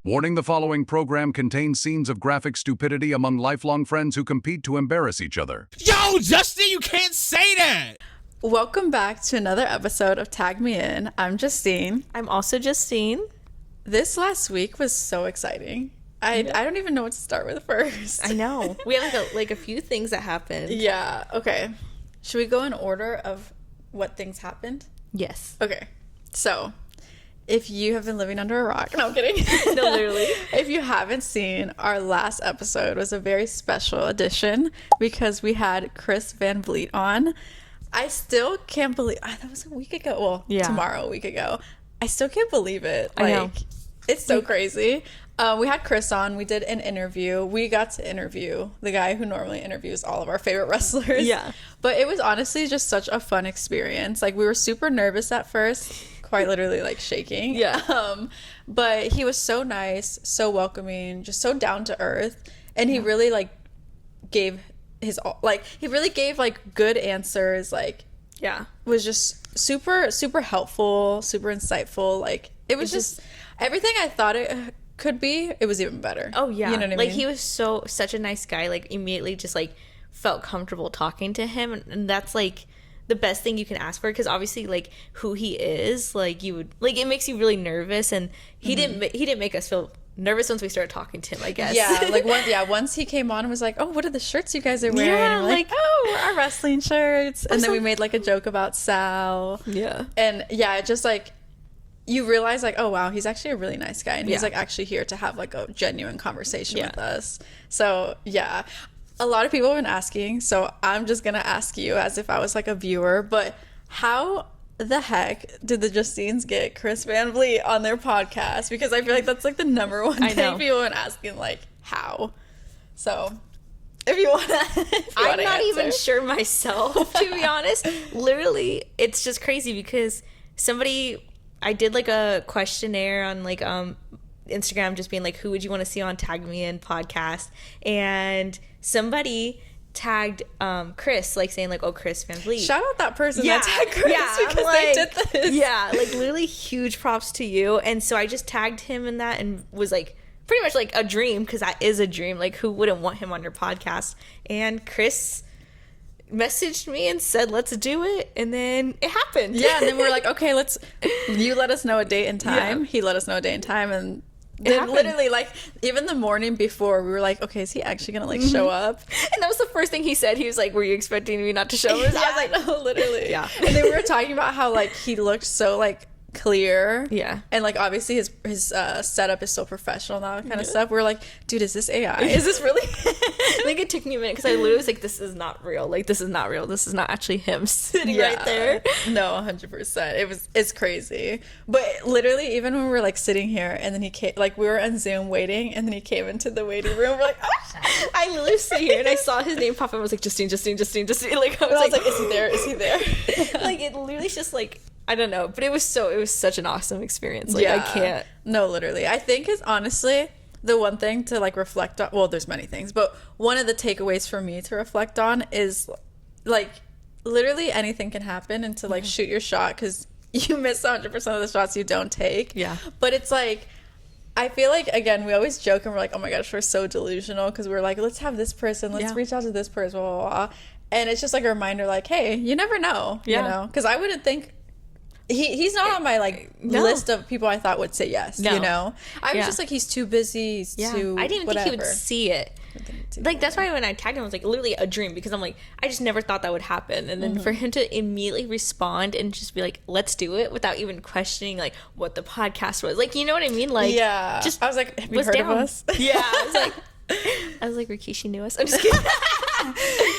Warning: the following program contains scenes of graphic stupidity among lifelong friends who compete to embarrass each other. Yo, Justin, you can't say that! Welcome back to another episode of Tag Me In. I'm Justine. I'm also Justine. This last week was so exciting. I don't even know what to start with first. I know. We have like a few things that happened. Yeah, okay. Should we go in order of what things happened? Yes. Okay. So, if you have been living under a rock, no, I'm kidding. No, literally. If you haven't seen, our last episode was a very special edition because we had Chris Van Vliet on. I still can't believe that was a week ago. Well, yeah. Tomorrow, a week ago. I still can't believe it. I know. It's so crazy. We had Chris on. We did an interview. We got to interview the guy who normally interviews all of our favorite wrestlers. Yeah. But it was honestly just such a fun experience. Like, we were super nervous at first, quite literally like shaking. Yeah. But he was so nice, so welcoming, just so down to earth. And he really like gave his all, like he really gave like good answers, like was just super helpful, super insightful. Like it was just everything I thought it could be. It was even better. Oh yeah. You know what I mean? Like he was such a nice guy, like immediately just like felt comfortable talking to him, and that's like the best thing you can ask for, because obviously like who he is, like you would like, it makes you really nervous, and he didn't make us feel nervous once we started talking to him, I guess. Yeah, like once he came on and was like, "Oh, what are the shirts you guys are wearing?" Yeah, and we're like, "Oh, our wrestling shirts." And then we made like a joke about Sal. Yeah. And yeah, it just like you realize like, oh wow, he's actually a really nice guy, and he's like actually here to have like a genuine conversation with us. So yeah, a lot of people have been asking, so I'm just gonna ask you as if I was like a viewer, but how the heck did the Justines get Chris Van Vliet on their podcast? Because I feel like that's like the number one thing people have been asking, like how. So if you want to, I'm not even sure myself, to be honest. Literally, it's just crazy because I did like a questionnaire on like Instagram, just being like, who would you want to see on Tag Me In podcast, and somebody tagged Chris, like saying like, oh, Chris Van Vliet. Shout out that person that tagged Chris, because like, they did this. Yeah, like literally huge props to you. And so I just tagged him in that and was like, pretty much like a dream, because that is a dream. Like, who wouldn't want him on your podcast? And Chris messaged me and said, let's do it, and then it happened. Yeah, and then we were like, okay, you let us know a date and time. He let us know a date and time, and then literally like even the morning before we were like, okay, is he actually gonna like show up? And that was the first thing he said. He was like, were you expecting me not to show up? I was like, no, literally. Yeah. And then we were talking about how like he looked so like clear, and like obviously his setup is so professional, that kind of stuff. We're like, dude, is this AI? Is this really? Like, it took me a minute because I literally was like, this is not real. Like, this is not real. This is not actually him sitting right there. No, 100%. It's crazy. But literally, even when we were like sitting here, and then he came, like we were on Zoom waiting, and then he came into the waiting room. We're like, oh. I literally sit here and I saw his name pop up. I was like, Justine. Like, I was like, is he there? Is he there? Like, it literally is just like, I don't know, but it was such an awesome experience. Like, I can't. No, literally. I think is honestly the one thing to like reflect on. Well, there's many things, but one of the takeaways for me to reflect on is like literally anything can happen, and to like shoot your shot, because you miss 100% of the shots you don't take. Yeah. But it's like, I feel like, again, we always joke and we're like, oh my gosh, we're so delusional, because we're like, let's have this person, let's reach out to this person, blah, blah, blah. And it's just like a reminder, like, hey, you never know, you know? Because I wouldn't think he's not on my like list of people I thought would say yes. You know, I was just like, he's too busy. He's too. I didn't even think he would see it. Like, that's why when I tagged him, I was like, literally a dream, because I'm like, I just never thought that would happen. And then for him to immediately respond and just be like, let's do it, without even questioning like what the podcast was, like, you know what I mean? Like, just I was like, have you heard of us? Yeah, I was like, Rikishi knew us. I'm just kidding.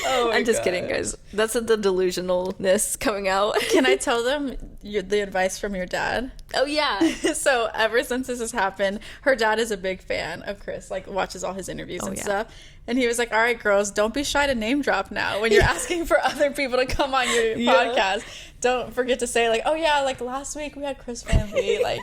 I'm just kidding, guys. That's the delusionalness coming out. Can I tell them the advice from your dad? Oh yeah. So ever since this has happened, her dad is a big fan of Chris, like watches all his interviews and stuff. And he was like, all right, girls, don't be shy to name drop now when you're asking for other people to come on your podcast. Don't forget to say like, oh yeah, like last week we had Chris Van Vliet, like,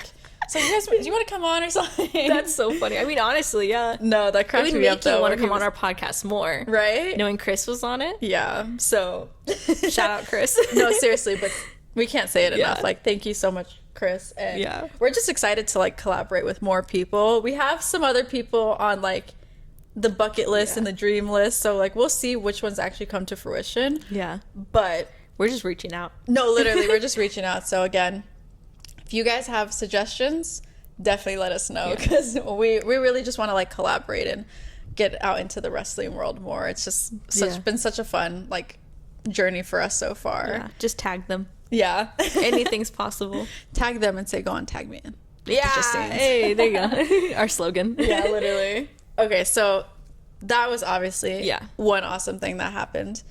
so you guys, do you want to come on or something? That's so funny. I mean, honestly, yeah. No, that cracks me up. It would make you want to come on our podcast more, right? Knowing Chris was on it. Yeah. So shout out Chris. No, seriously, but we can't say it enough. Like, thank you so much, Chris, and Yeah. we're just excited to like collaborate with more people. We have some other people on like the bucket list and the dream list, so like we'll see which ones actually come to fruition. Yeah. But We're just reaching out. no, literally, we're just reaching out. So again, if you guys have suggestions, definitely let us know, because we really just want to like collaborate and get out into the wrestling world more. It's just been such a fun like journey for us so far. Yeah. Just tag them. Yeah. Anything's possible. Tag them and say, go on, tag me in. Yeah. Hey, there you go. Our slogan. Yeah, literally. Okay, so that was obviously Yeah. one awesome thing that happened.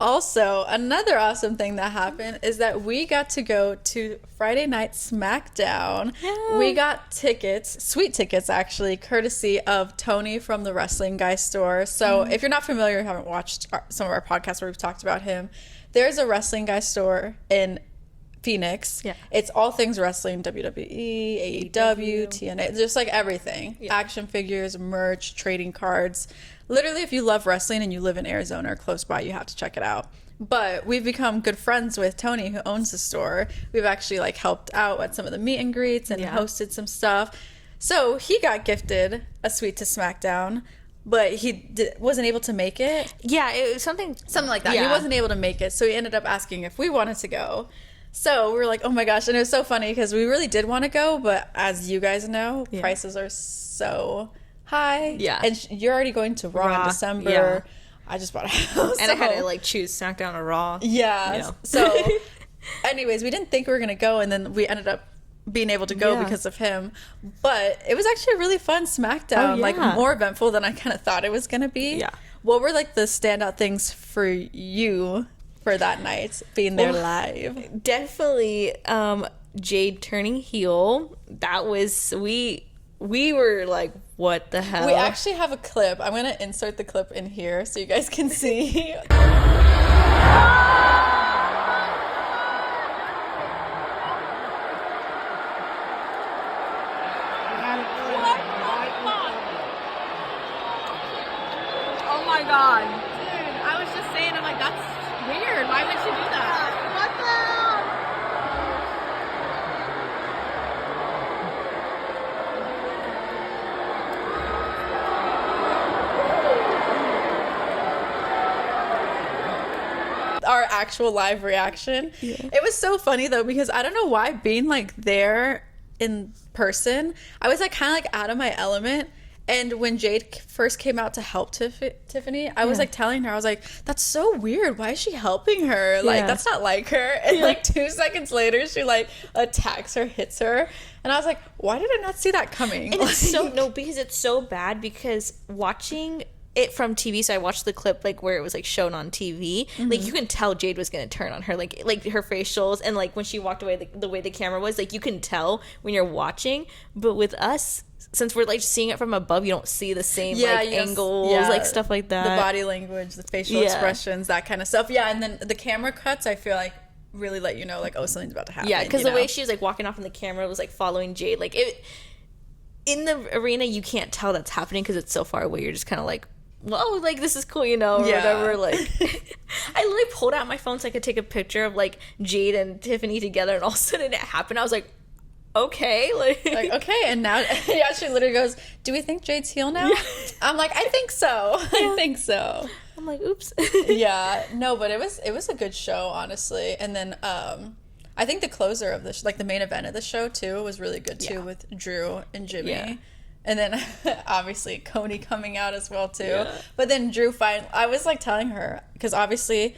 Also, another awesome thing that happened is that we got to go to Friday Night Smackdown. Yeah. We got tickets, sweet tickets actually, courtesy of Tony from the Wrestling Guy store. So if you're not familiar, you haven't watched some of our podcasts where we've talked about him, there's a Wrestling Guy store in Phoenix. Yeah. It's all things wrestling, WWE, AEW, TNA, just like everything. Yeah. Action figures, merch, trading cards. Literally, if you love wrestling and you live in Arizona or close by, you have to check it out. But we've become good friends with Tony, who owns the store. We've actually like helped out at some of the meet and greets and hosted some stuff. So he got gifted a suite to SmackDown, but he wasn't able to make it. Yeah, it was something Something like that. Yeah. He wasn't able to make it, so he ended up asking if we wanted to go. So we were like, oh my gosh. And it was so funny because we really did want to go, but as you guys know, prices are so high. Yeah. And you're already going to Raw in December. Yeah. I just bought a house. And I had to like choose SmackDown or Raw. Yeah. You know. So anyways, we didn't think we were going to go, and then we ended up being able to go because of him. But it was actually a really fun SmackDown, like more eventful than I kind of thought it was going to be. Yeah. What were like the standout things for you for that night being there live? Definitely Jade turning heel. That was we were like, what the hell? We actually have a clip. I'm going to insert the clip in here so you guys can see. Oh my god. Dude, I was just saying, I'm like, that's weird. Why would you do that? What the hell? Our actual live reaction. It was so funny though, because I don't know why, being like there in person, I was like kind of like out of my element. And when Jade first came out to help Tiffany, I was like telling her, I was like, that's so weird. Why is she helping her? Like, that's not like her. And like 2 seconds later, she like attacks her, hits her. And I was like, why did I not see that coming? And it's so because it's so bad, because watching it from TV, so I watched the clip like where it was like shown on TV, like you can tell Jade was gonna turn on her, like her facials, and like when she walked away, the way the camera was, like you can tell when you're watching. But with us, since we're like seeing it from above, you don't see the same like angles, like stuff like that, the body language, the facial expressions, that kind of stuff. And then the camera cuts, I feel like really let you know like, oh, something's about to happen. Because the way she was like walking off in the camera was like following Jade, like it in the arena, you can't tell that's happening because it's so far away. You're just kind of like, well, like this is cool, you know, or whatever. Like I literally pulled out my phone so I could take a picture of like Jade and Tiffany together, and all of a sudden it happened. I was like, okay, like okay. And now she literally goes, do we think Jade's heel now? I'm like, I think so. I think so. I'm like, oops. No, but it was a good show, honestly. And then I think the closer of the like the main event of the show too was really good too, with Drew and Jimmy. And then obviously Cody coming out as well too. But then Drew I was like telling her, because obviously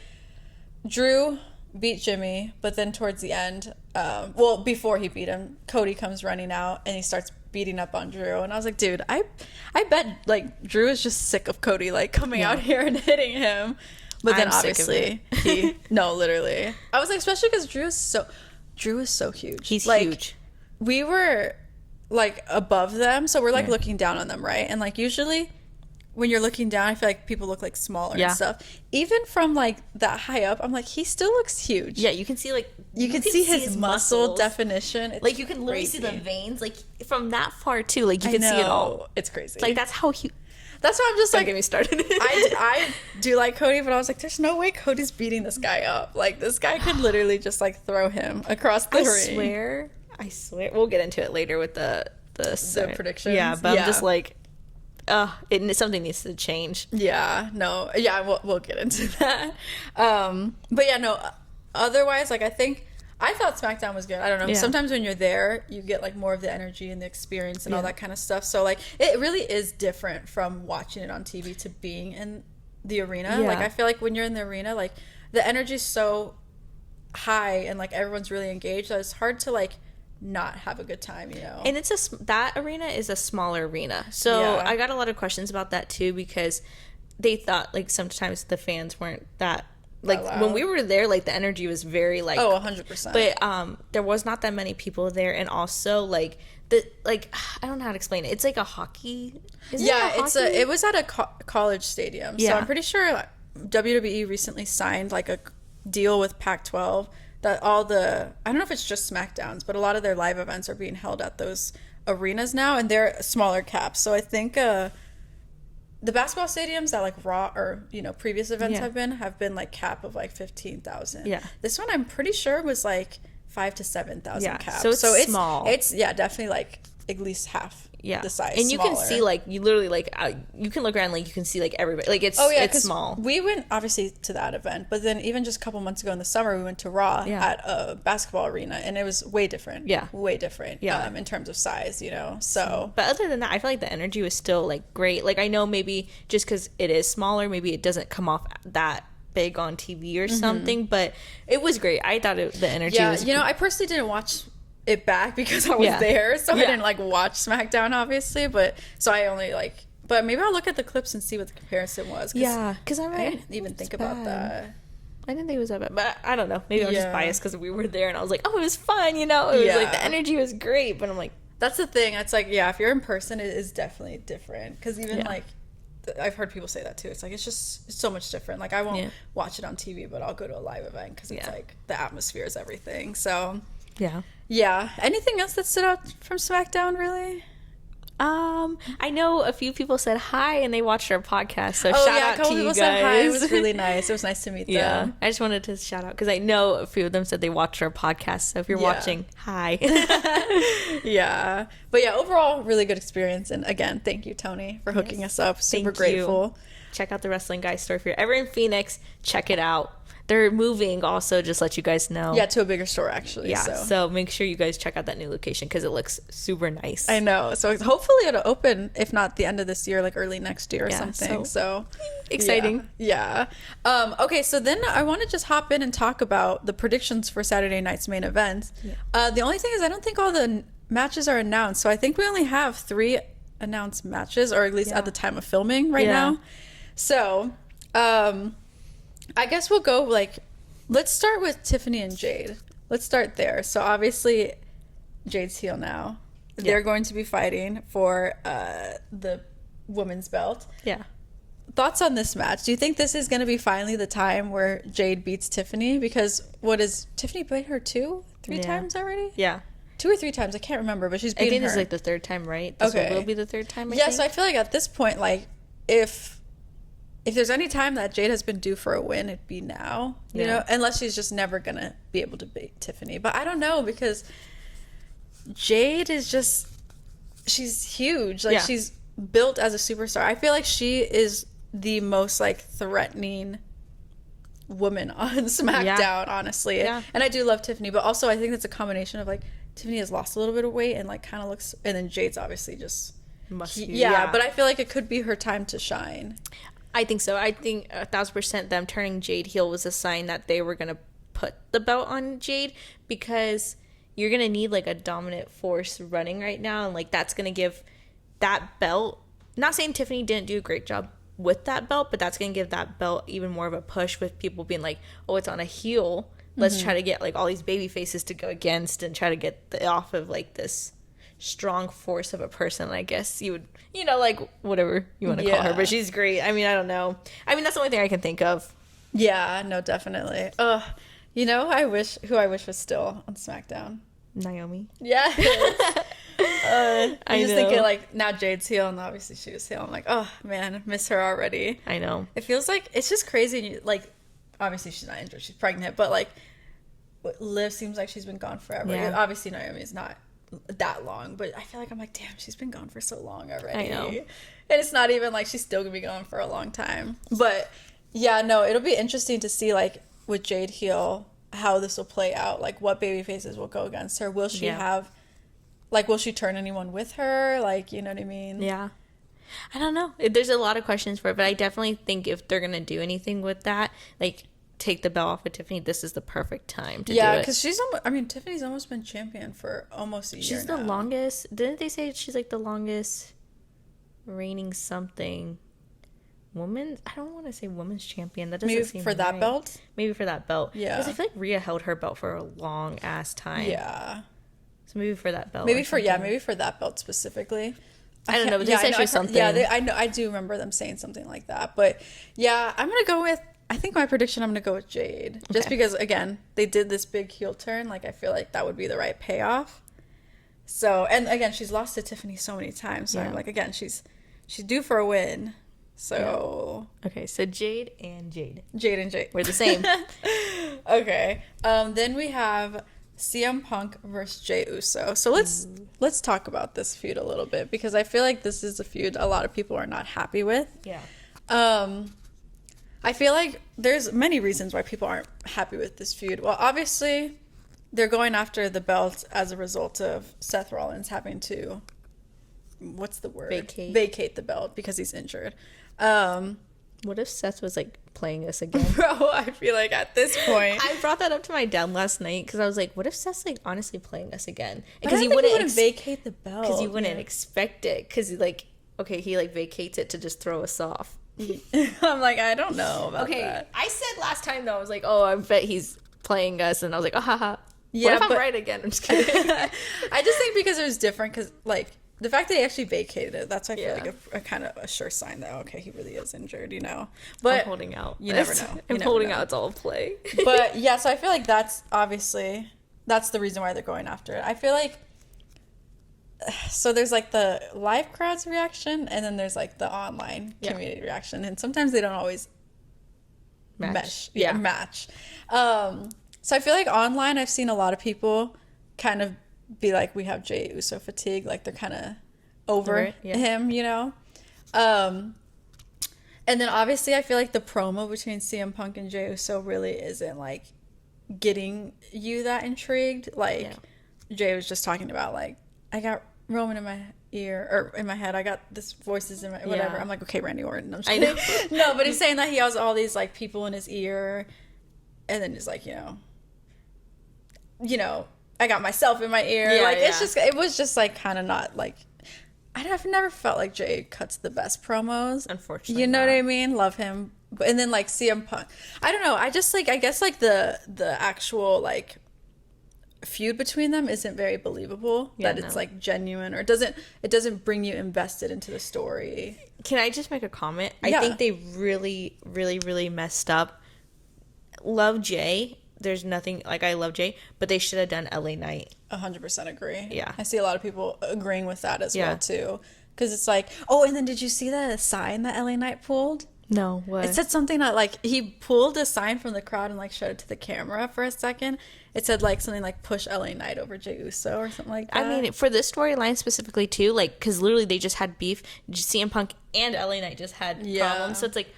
Drew beat Jimmy, but then towards the end, before he beat him, Cody comes running out and he starts beating up on Drew. And I was like, dude, I bet like Drew is just sick of Cody like coming out here and hitting him. But then obviously literally. I was like, especially because Drew is so huge. He's like, huge. We were like above them, so we're like looking down on them, right? And like usually when you're looking down, I feel like people look like smaller and stuff. Even from like that high up, I'm like, he still looks huge. Yeah, you can see like you can see his muscle definition. It's like you can literally see the veins like from that far too. Like you can see it all. It's crazy. Like that's how huge. That's why I'm just Don't like, get me started. I do like Cody, but I was like, there's no way Cody's beating this guy up. Like this guy could literally just like throw him across the ring. I swear, I swear we'll get into it later with the predictions. Yeah, but I'm just like, something needs to change. Yeah, no, yeah, we'll get into that. But yeah, no. Otherwise, like I thought SmackDown was good. I don't know. Yeah. Sometimes when you're there, you get like more of the energy and the experience and all that kind of stuff. So like it really is different from watching it on TV to being in the arena. Yeah. Like I feel like when you're in the arena, like the energy's so high and like everyone's really engaged that it's hard to like not have a good time, you know. And that arena is a smaller arena, so I got a lot of questions about that too, because they thought like sometimes the fans weren't that like when we were there, like the energy was very like 100%. But there was not that many people there, and also like I don't know how to explain it. It's like a hockey. It was at a college stadium. Yeah. So I'm pretty sure WWE recently signed like a deal with Pac-12 that I don't know if it's just SmackDowns, but a lot of their live events are being held at those arenas now, and they're smaller caps. So I think the basketball stadiums that like Raw or previous events have been like cap of like 15,000. Yeah. This one I'm pretty sure was like 5,000 to 7,000 cap. So it's small. It's definitely like at least half the size. And you smaller. can see like you literally like you can look around, like you can see like everybody, like it's small. We went obviously to that event, but then even just a couple months ago in the summer we went to Raw at a basketball arena, and it was way different. Way different. In terms of size, so but other than that, I feel like the energy was still like great. Like I know maybe just because it is smaller, maybe it doesn't come off that big on TV or something, but it was great. I thought the energy was I personally didn't watch it back because I was there, so I didn't like watch SmackDown obviously, but so I only but maybe I'll look at the clips and see what the comparison was. Because I didn't even think about that. I didn't think it was that bad, but I don't know, maybe I'm just biased because we were there and I was like, oh, it was fun, it was like the energy was great, but I'm like, that's the thing, it's like if you're in person it is definitely different, because even like I've heard people say that too. It's like it's so much different. Like I won't watch it on TV, but I'll go to a live event because it's like the atmosphere is everything. So yeah. Anything else that stood out from SmackDown really? I know a few people said hi and they watched our podcast, so shout out to you guys. Said hi. It was really nice. It was nice to meet them. I just wanted to shout out because I know a few of them said they watched our podcast, so if you're watching, hi. But overall really good experience, and again thank you Tony for hooking us up. Super grateful. Check out the Wrestling Guy store if you're ever in Phoenix. Check it out. They're moving also, just let you guys know. To a bigger store actually. So make sure you guys check out that new location because it looks super nice. I know. So hopefully it'll open, if not the end of this year, like early next year or something. So exciting. Okay, so then I want to just hop in and talk about the predictions for Saturday night's main event. The only thing is I don't think all the matches are announced. So I think we only have 3 announced matches, or at least at the time of filming now. So I guess we'll go let's start with Tiffany and Jade. Let's start there. So obviously Jade's heel now. They're going to be fighting for the women's belt. Thoughts on this match? Do you think this is going to be finally the time where Jade beats Tiffany? Because Tiffany beat her 3 times already? 2 or 3 times. I can't remember, but she's beaten her. I think this is like the 3rd time, right? This will be the 3rd time, I think? So I feel like at this point, if there's any time that Jade has been due for a win, it'd be now, you know, unless she's just never going to be able to beat Tiffany. But I don't know, because Jade is she's huge. She's built as a superstar. I feel like she is the most threatening woman on SmackDown, honestly. And I do love Tiffany, but also I think it's a combination of Tiffany has lost a little bit of weight and kind of looks, and then Jade's obviously just muscular. But I feel like it could be her time to shine. I think so. I think 1,000% them turning Jade heel was a sign that they were going to put the belt on Jade, because you're going to need a dominant force running right now, and that's going to give that belt, not saying Tiffany didn't do a great job with that belt, but that's going to give that belt even more of a push, with people being oh, it's on a heel. Let's try to get all these baby faces to go against and try to get off of this strong force of a person. I guess you would, whatever you want to call her, but she's great. I mean, I don't know. I mean, that's the only thing I can think of. Yeah, no, definitely. Who I wish was still on SmackDown. Naomi. Yeah. I'm just thinking now Jade's heel, and obviously she was heel. I'm oh man, I miss her already. I know. It feels it's just crazy. Obviously she's not injured, she's pregnant, but Liv seems like she's been gone forever. Yeah. Obviously, Naomi is not that long, but I feel like I'm like, damn, she's been gone for so long already. I know. And it's not even like she's still gonna be gone for a long time. But yeah, no, it'll be interesting to see like with Jade heel how this will play out. Like what baby faces will go against her. Will she have, like, will she turn anyone with her? Like, you know what I mean? Yeah. I don't know. There's a lot of questions for it, but I definitely think if they're gonna do anything with that, like take the belt off of Tiffany, this is the perfect time to do it. Yeah, because she's almost, I mean, Tiffany's almost been champion for almost a year She's now. the longest. Didn't they say she's like the longest reigning something woman? I don't want to say women's champion. That doesn't Maybe seem for that right. belt? Maybe for that belt. Yeah. Because I feel like Rhea held her belt for a long ass time. Yeah. So maybe for that belt. Maybe or for something. maybe for that belt specifically. I don't know, but they yeah, said I know, she was something. Yeah, I know. I do remember them saying something like that. But yeah, I'm gonna go with. I think my prediction. I'm gonna go with Jade, just because again they did this big heel turn. Like I feel like that would be the right payoff. So and again, she's lost to Tiffany so many times. So I'm like, again, she's due for a win. So Okay, so Jade and Jade. Jade and Jade. We're the same. Okay. Then we have CM Punk versus Jey Uso. So let's talk about this feud a little bit because I feel like this is a feud a lot of people are not happy with. Yeah. I feel like there's many reasons why people aren't happy with this feud. Well, obviously, they're going after the belt as a result of Seth Rollins having to, what's the word? Vacate the belt because he's injured. What if Seth was like playing us again? Bro, I feel like at this point, I brought that up to my dad last night because I was like, what if Seth's like honestly playing us again? because he wouldn't vacate the belt. Because you wouldn't expect it. Because like, okay, he like vacates it to just throw us off. I'm like, I don't know about that. I said last time though, I was like, oh, I bet he's playing us, and I was like, oh, haha. Yeah, what if I'm but- right again? I'm just kidding. I just think because it was different because like the fact that he actually vacated it, that's I feel like a kind of a sure sign that okay, he really is injured, you know. But I'm holding out. You never know. I'm holding out. It's all play. But yeah, so I feel like that's obviously that's the reason why they're going after it. I feel like so there's like the live crowd's reaction and then there's like the online community reaction, and sometimes they don't always match. So I feel like online I've seen a lot of people kind of be like, we have Jey Uso fatigue, like they're kind of over him, you know. And then obviously I feel like the promo between CM Punk and Jey Uso really isn't like getting you that intrigued. Like Jay was just talking about like, I got Roman in my ear or in my head, I got this voices in my whatever. I'm like, okay, Randy Orton. I'm just I know. No, but he's saying that he has all these like people in his ear, and then he's like, you know, I got myself in my ear. It's just, it was just like kind of not like, I've never felt like Jay cuts the best promos. Unfortunately, you know what I mean? Love him, and then like CM Punk. I don't know. I just like, I guess like the actual like feud between them isn't very believable. That it's like genuine, or it doesn't bring you invested into the story. Can I just make a comment? I think they really, really, really messed up. Love Jay. There's nothing like, I love Jay, but they should have done LA Knight. 100% agree. Yeah. I see a lot of people agreeing with that as well too. Because it's like, oh, and then did you see the sign that LA Knight pulled? No, what? It said something that like he pulled a sign from the crowd and like showed it to the camera for a second. It said like something like push LA Knight over Jey Uso or something like that. I mean, for this storyline specifically too, like, because literally they just had beef. CM Punk and LA Knight just had problems. So it's like,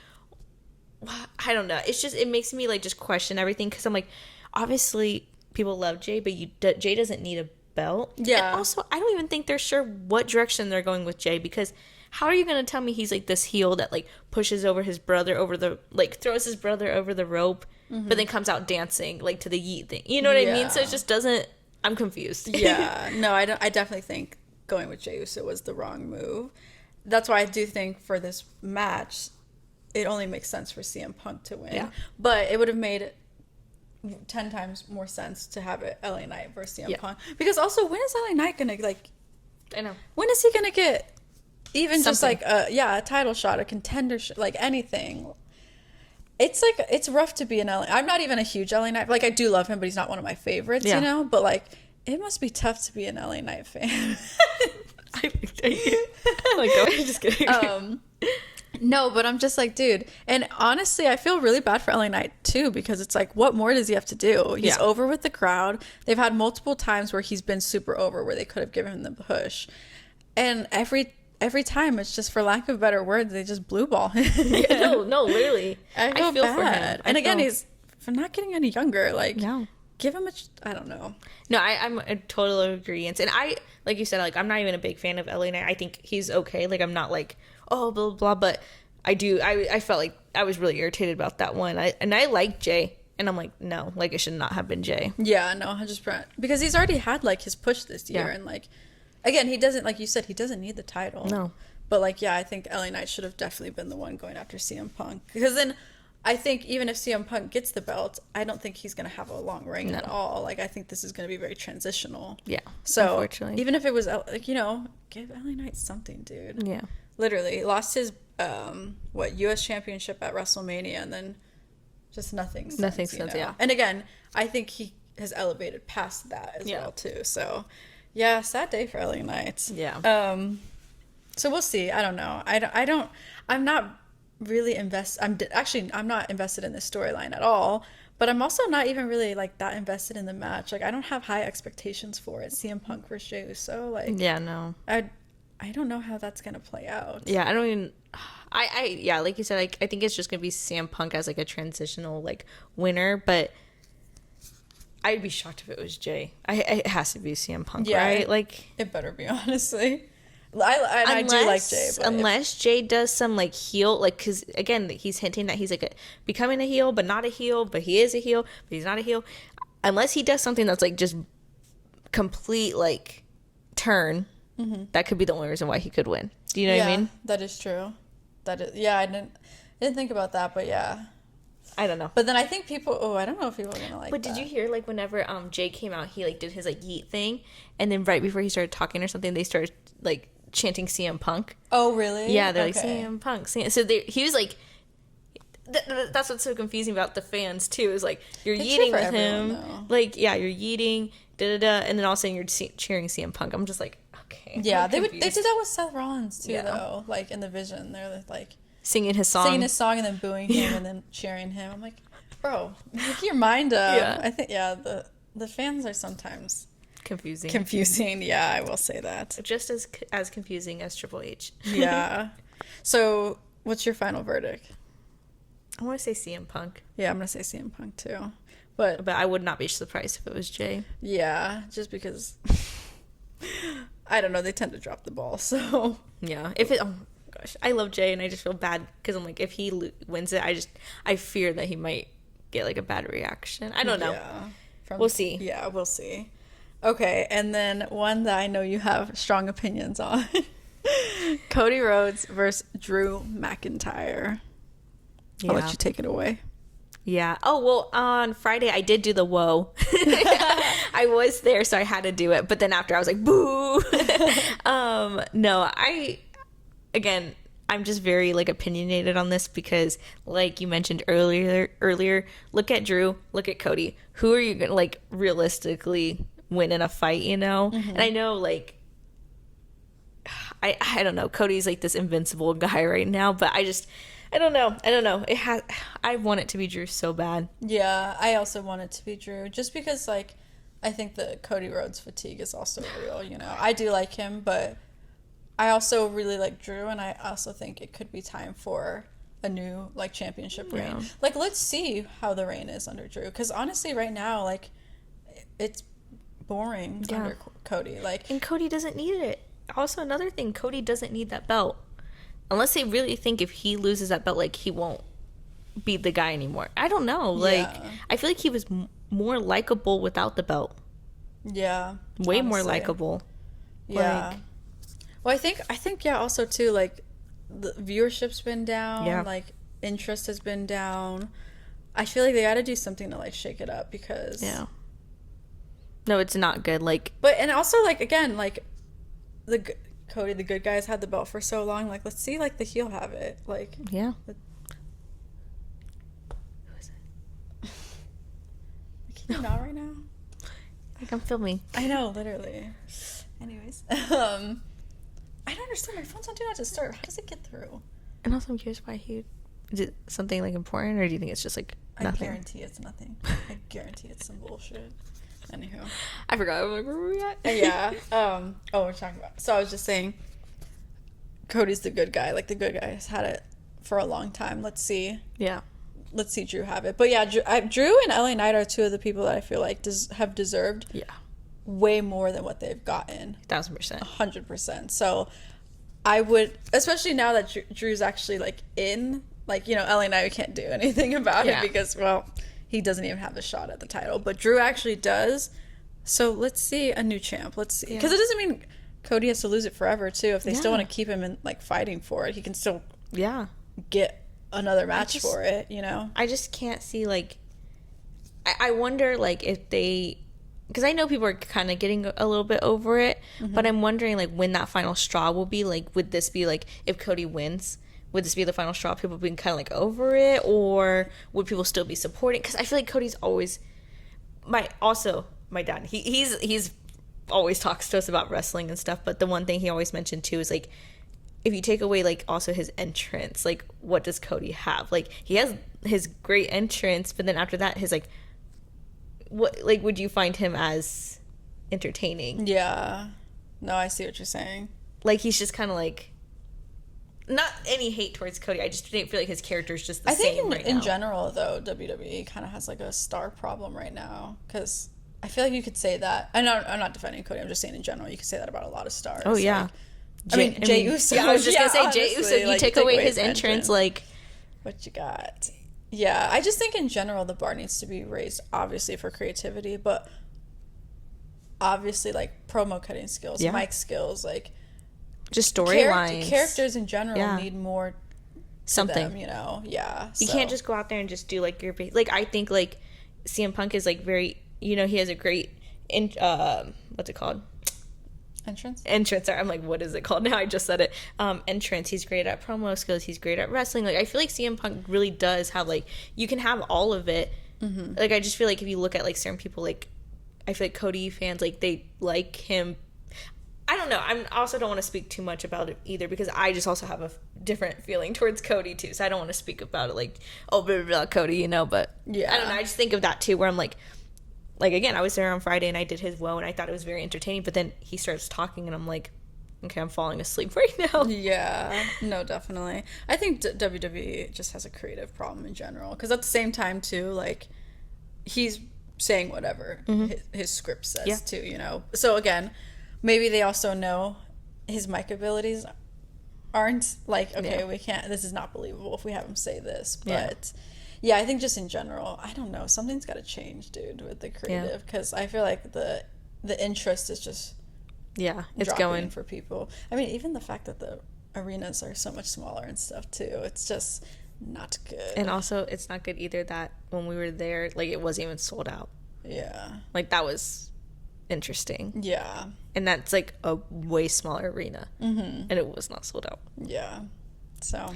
I don't know. It's just, it makes me like just question everything, because I'm like, obviously people love Jay, but Jay doesn't need a belt. Yeah. And also, I don't even think they're sure what direction they're going with Jay, because how are you going to tell me he's like this heel that like pushes over his brother over the, like throws his brother over the rope, but then comes out dancing like to the yeet thing. You know what I mean? So it just doesn't, I'm confused. Yeah. No, I definitely think going with Jey Uso was the wrong move. That's why I do think for this match, it only makes sense for CM Punk to win. Yeah. But it would have made 10 times more sense to have it LA Knight versus CM Punk. Because also, when is LA Knight gonna like, I know. when is he gonna get even just like a title shot, a contender like anything? It's like, it's rough to be an LA. I'm not even a huge LA Knight. Like, I do love him, but he's not one of my favorites, you know? But like, it must be tough to be an LA Knight fan. Like, go ahead, just kidding. No, but I'm just like, dude. And honestly, I feel really bad for LA Knight too, because it's like, what more does he have to do? He's over with the crowd. They've had multiple times where he's been super over, where they could have given him the push. And every time, it's just, for lack of better words, they just blue ball him. No, literally. I feel feel bad. for him. And again, he's for not getting any younger. Like, No. give him I don't know. No, I'm a total agreeance. And I, like you said, like, I'm not even a big fan of LA Knight. I think he's okay. Like, I'm not like, oh, blah, blah, blah. But I felt like I was really irritated about that one. I like Jey. And I'm like, no, like, it should not have been Jey. Yeah, no, 100%. Because he's already had, like, his push this year. Yeah. And, like, again, he doesn't, like you said, he doesn't need the title. No. But, like, yeah, I think LA Knight should have definitely been the one going after CM Punk. Because then I think even if CM Punk gets the belt, I don't think he's going to have a long reign at all. Like, I think this is going to be very transitional. Yeah, So, unfortunately. even if it was, like, you know, give LA Knight something, dude. Yeah. Literally. Lost his, U.S. Championship at WrestleMania, and then just nothing since, Nothing you since, know? yeah. And again, I think he has elevated past that as well, too. So, yeah, sad day for LA Knight. Yeah. So we'll see. I don't know. I'm not really I'm not invested in this storyline at all, but I'm also not even really like that invested in the match. Like, I don't have high expectations for it. CM Punk versus Jey Uso. Like, Yeah, no. I don't know how that's going to play out. Yeah, I don't even... yeah, like you said, I think it's just going to be CM Punk as, like, a transitional, like, winner, but I'd be shocked if it was Jey. It has to be CM Punk, right? Like, it better be, honestly. I do like Jey. But unless Jey does some, like, heel, like, because, again, he's hinting that he's, like, becoming a heel, but not a heel, but he is a heel, but he's not a heel. Unless he does something that's, like, just complete, like, turn... Mm-hmm. That could be the only reason why he could win. Do you know what I mean? That is true. That is, yeah, I didn't think about that, but yeah. I don't know. But then I think I don't know if people are gonna like. But did you hear, like, whenever Jey came out, he, like, did his, like, yeet thing, and then right before he started talking or something, they started, like, chanting CM Punk. Oh, really? Yeah, they're like, CM Punk. So he was like, that's what's so confusing about the fans too, is like, you're yeeting with him, like, yeah, you're yeeting, and then all of a sudden you're cheering CM Punk. I'm just like, okay. Yeah, they did that with Seth Rollins too, though. Like, in the Vision, they're like singing his song and then booing him and then cheering him. I'm like, bro, make your mind up. Yeah. I think the fans are sometimes confusing. Yeah, I will say that. Just as confusing as Triple H. Yeah. So, what's your final verdict? I want to say CM Punk. Yeah, I'm gonna say CM Punk too, but I would not be surprised if it was Jey. Yeah, just because I don't know, they tend to drop the ball. So yeah, oh my gosh, I love Jey, and I just feel bad because I'm like, if he wins it, I fear that he might get like a bad reaction. I don't know. Yeah, we'll see. Yeah, we'll see. Okay, and then one that I know you have strong opinions on: Cody Rhodes versus Drew McIntyre. I'll let you take it away. Yeah. Oh, well, on Friday, I did do the whoa. I was there, so I had to do it. But then after, I was like, boo. No, I'm just very, like, opinionated on this because, like you mentioned earlier, look at Drew, look at Cody. Who are you going to, like, realistically win in a fight, you know? Mm-hmm. And I know, like, I don't know. Cody's, like, this invincible guy right now, but I don't know. I want it to be Drew so bad. Yeah, I also want it to be Drew. Just because, like, I think the Cody Rhodes fatigue is also real, you know. I do like him, but I also really like Drew, and I also think it could be time for a new, like, championship reign. Yeah. Like, let's see how the reign is under Drew. Because, honestly, right now, like, it's boring under Cody. Like, and Cody doesn't need it. Also, another thing, Cody doesn't need that belt. Unless they really think if he loses that belt, like, he won't be the guy anymore. I don't know. Like, I feel like he was more likable without the belt. Yeah. Way more likable. Yeah. Like, well, I think, yeah, also, too, like, the viewership's been down. Yeah. Like, interest has been down. I feel like they got to do something to, like, shake it up because... Yeah. No, it's not good. Like... But, and also, like, again, like, Cody, the good guys, had the belt for so long. Like, let's see, like, the heel have it. Like, yeah. Who is it? Can you not right now? Like, I'm filming. I know, literally. Anyways, I don't understand. My phone's on Do Not Disturb. How does it get through? And also, I'm curious why is it something like important, or do you think it's just like nothing? I guarantee it's nothing. I guarantee it's some bullshit. Anywho, I forgot. Like, where were we at? yeah. We're talking about. So I was just saying, Cody's the good guy. Like the good guy has had it for a long time. Let's see. Yeah. Let's see Drew have it. But yeah, Drew and LA Knight are two of the people that I feel like have deserved. Yeah. Way more than what they've gotten. 1,000%. 100%. So I would, especially now that Drew's actually like in, like, you know, LA Knight, we can't do anything about it because, well, he doesn't even have a shot at the title. But Drew actually does. So let's see a new champ. Let's see. Because it doesn't mean Cody has to lose it forever, too. If they still want to keep him in, like, fighting for it, he can still get another match for it, you know? I just can't see, like, I wonder, like, if they, because I know people are kind of getting a little bit over it, but I'm wondering, like, when that final straw will be. Like, would this be, like, if Cody wins, would this be the final straw? People being kind of, like, over it? Or would people still be supporting? Because I feel like Cody's always, my dad, he's always talks to us about wrestling and stuff, but the one thing he always mentioned, too, is, like, if you take away, like, also his entrance, like, what does Cody have? Like, he has his great entrance, but then after that, his, like, what, like, would you find him as entertaining? Yeah. No, I see what you're saying. Like, he's just kind of like, not any hate towards Cody. I just didn't feel like his character is just the same right now. In general, though, WWE kind of has like a star problem right now, because I feel like you could say that. I'm not defending Cody. I'm just saying in general, you could say that about a lot of stars. Oh yeah. Like, Jey Uso. Yeah, I was just gonna say honestly, Jey Uso. You like, take away his entrance, like, what you got? Yeah, I just think in general the bar needs to be raised, obviously for creativity, but obviously like promo cutting skills, mic skills, like just storylines. Characters in general need more something, them, you know. Yeah, you can't just go out there and just do like your like. I think like CM Punk is like very, you know, he has a great what's it called? Entrance. I'm like, what is it called now? I just said it. Entrance. He's great at promo skills. He's great at wrestling. Like, I feel like CM Punk really does have, like, you can have all of it. Like, I just feel like if you look at, like, certain people, like, I feel like Cody fans, like, they like him. I don't know. I also don't want to speak too much about it either, because I just also have a different feeling towards Cody too. So I don't want to speak about it like, oh, blah, blah, blah, Cody, you know. But I don't know. I just think of that too, where I'm like, again, I was there on Friday and I did his woe and I thought it was very entertaining, but then he starts talking and I'm like, okay, I'm falling asleep right now. Yeah, no, definitely. I think WWE just has a creative problem in general, because at the same time too, like, he's saying whatever his script says too, you know. So again, maybe they also know his mic abilities aren't like, okay, we can't, this is not believable if we have him say this, but yeah, I think just in general, I don't know, something's got to change, dude, with the creative, because I feel like the interest is just it's going for people. I mean, even the fact that the arenas are so much smaller and stuff too, it's just not good. And also, it's not good either that when we were there, like, it wasn't even sold out. Yeah, like, that was interesting. Yeah, and that's like a way smaller arena, and it was not sold out. Yeah, so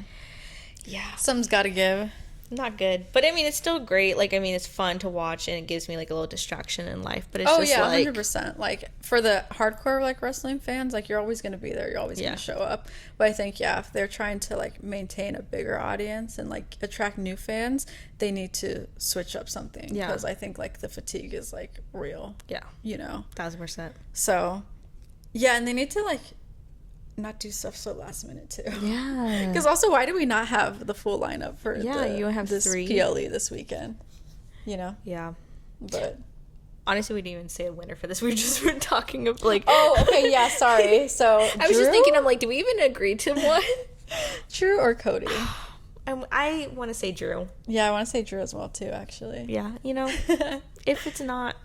yeah, something's got to give. Not good, but I mean, it's still great. Like, I mean, it's fun to watch and it gives me like a little distraction in life, but it's just like 100%. Like, for the hardcore like wrestling fans, like, you're always going to be there, you're always going to show up. But I think if they're trying to like maintain a bigger audience and like attract new fans, they need to switch up something, because I think like the fatigue is like real, you know, 1,000%. so and they need to like not do stuff so last minute too. Yeah. Because also, why do we not have the full lineup for you have this 3 PLE this weekend? You know? Yeah. But honestly, we didn't even say a winner for this. We just were talking of like. Oh, okay. Yeah. Sorry. So I was just thinking. I'm like, do we even agree to one? Drew or Cody? I want to say Drew. Yeah, I want to say Drew as well too. Actually. Yeah. You know, if it's not.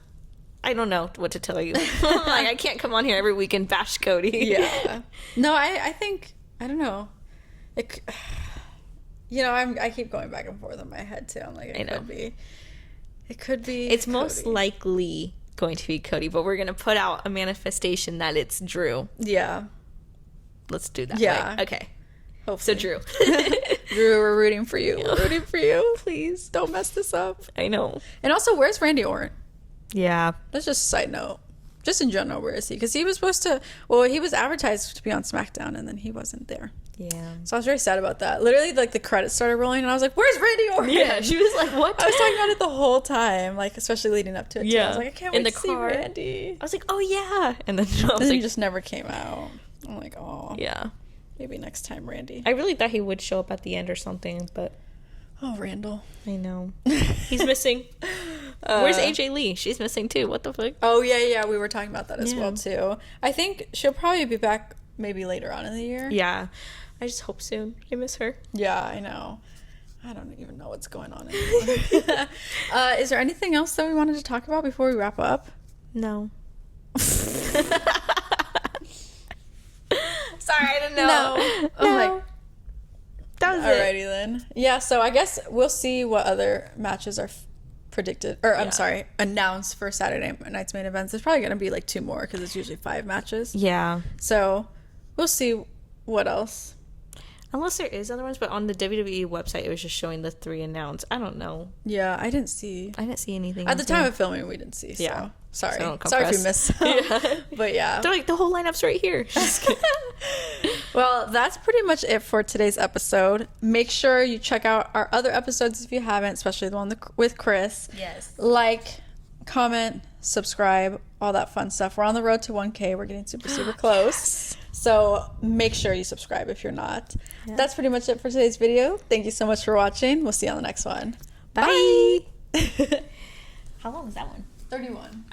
I don't know what to tell you. Like, I can't come on here every week and bash Cody. Yeah. No, I think, I don't know. You know, I keep going back and forth in my head too. I'm like, it could be. It's Cody. most likely going to be Cody, but we're going to put out a manifestation that it's Drew. Yeah. Let's do that. Yeah. Way. Okay. Hopefully. So Drew. Drew, we're rooting for you. We're rooting for you. Please don't mess this up. I know. And also, where's Randy Orton? Yeah. That's just a side note. Just in general, where is he? Because he was supposed to, well, he was advertised to be on SmackDown, and then he wasn't there. Yeah. So I was very sad about that. Literally, like, the credits started rolling, and I was like, where's Randy Orton? Yeah, she was like, what? I was talking about it the whole time, like, especially leading up to it. Yeah. I was like, I can't wait in the to car. see Randy. I was like, oh, yeah. And then I was And he like, just never came out. I'm like, oh. yeah. Maybe next time, Randy. I really thought he would show up at the end or something, but Oh, Randall. I know. He's missing. Where's AJ Lee? She's missing too. What the fuck? Oh, yeah. We were talking about that as well, too. I think she'll probably be back maybe later on in the year. Yeah. I just hope soon. I miss her. Yeah, I know. I don't even know what's going on anymore. Is there anything else that we wanted to talk about before we wrap up? No. Sorry, I didn't know. No. No. Like, that was alrighty then. Yeah, so I guess we'll see what other matches are predicted, or I'm sorry, announced for Saturday night's main events. There's probably going to be like 2 more because it's usually 5 matches. Yeah. So we'll see what else. Unless there is other ones, but on the WWE website, it was just showing the 3 announced. I don't know. Yeah, I didn't see. I didn't see anything. At the time of filming, we didn't see. So. Yeah. Sorry. So Sorry if you missed some. But yeah. They're like, the whole lineup's right here. Just kidding. Well, that's pretty much it for today's episode. Make sure you check out our other episodes if you haven't, especially the one with Chris. Yes. Like, comment, subscribe, all that fun stuff. We're on the road to 1K. We're getting super, super close. Yes. So make sure you subscribe if you're not. Yeah. That's pretty much it for today's video. Thank you so much for watching. We'll see you on the next one. Bye. How long was that one? 31.